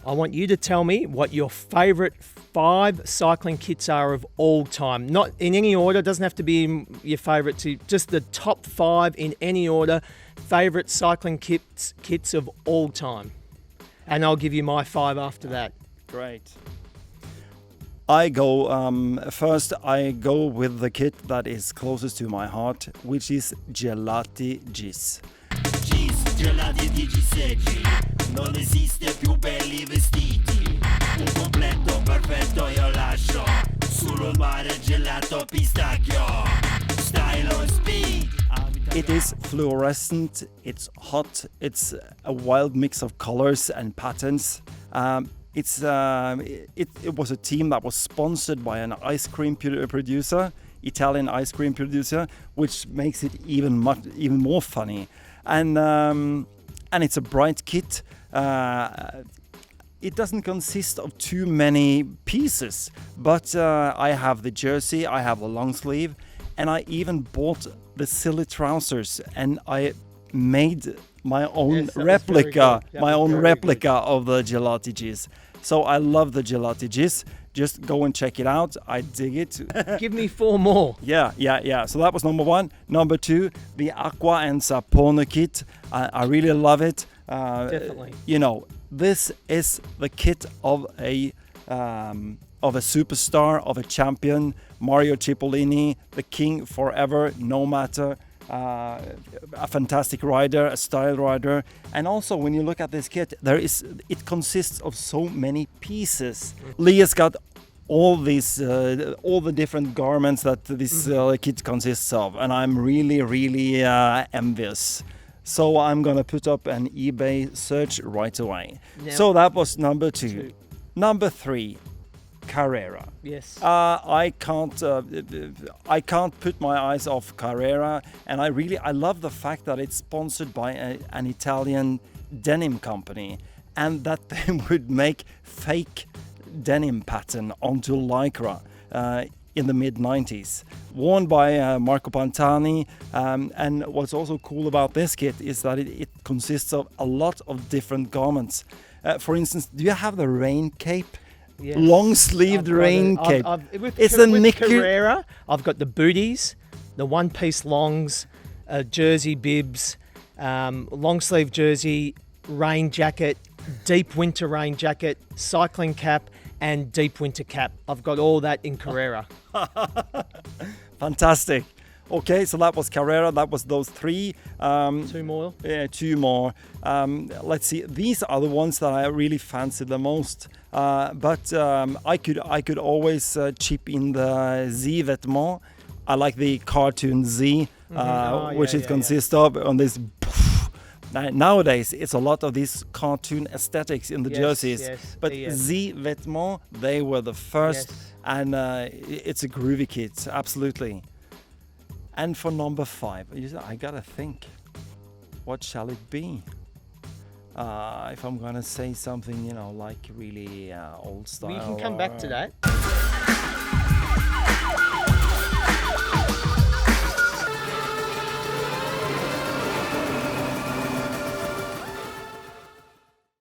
I want you to tell me what your favourite 5 cycling kits are of all time. Not in any order, doesn't have to be your favourite, just the top 5 in any order, favourite cycling kits of all time. And I'll give you my 5 after that. Great. I go first. I go with the kit that is closest to my heart, which is Gelati Gis. Gelati di Giseggi, non esiste più belli vestiti. Un completo perfetto io lascio sul mare gelato pistacchio. Style or speed. It is fluorescent, it's hot, it's a wild mix of colors and patterns. It was a team that was sponsored by an ice cream producer, Italian ice cream producer, which makes it even more funny. And it's a bright kit. It doesn't consist of too many pieces, but I have the jersey, I have the long sleeve, and I even bought the silly trousers, and I made my own replica, of the Gelati Gis. So I love the Gelati Gis. Just go and check it out. I dig it. Give me 4 more. Yeah. So that was number 1. Number 2, the Aqua and Sapone kit. I really love it. Definitely. You know, this is the kit of a superstar, of a champion, Mario Cipollini, the king forever, no matter. A fantastic rider, a style rider, and also when you look at this kit, it consists of so many pieces. Leah's got all the different garments that this kit consists of, and I'm really envious. So I'm gonna put up an eBay search right away. Now, so that was number 2. Number 3. Carrera. Yes. I can't put my eyes off Carrera, and I love the fact that it's sponsored by an Italian denim company, and that they would make fake denim pattern onto Lycra in the mid-90s, worn by Marco Pantani. And what's also cool about this kit is that it consists of a lot of different garments. For instance, do you have the rain cape? Yes. Long-sleeved rain cape. It's the Nicky Carrera. I've got the booties, the one-piece longs, jersey bibs, long-sleeve jersey, rain jacket, deep winter rain jacket, cycling cap, and deep winter cap. I've got all that in Carrera. Fantastic. Okay, so that was Carrera. That was those 3. 2 more. Yeah, 2 more. Let's see. These are the ones that I really fancy the most. But I could always chip in the Z vêtements. I like the cartoon Z, which it consists of on this. Nowadays, it's a lot of these cartoon aesthetics in the jerseys. Yes, but Z vêtements, they were the first, and it's a groovy kit, absolutely. And for number 5, I gotta think, what shall it be? If I'm gonna say something, like really old style. We can come back to that.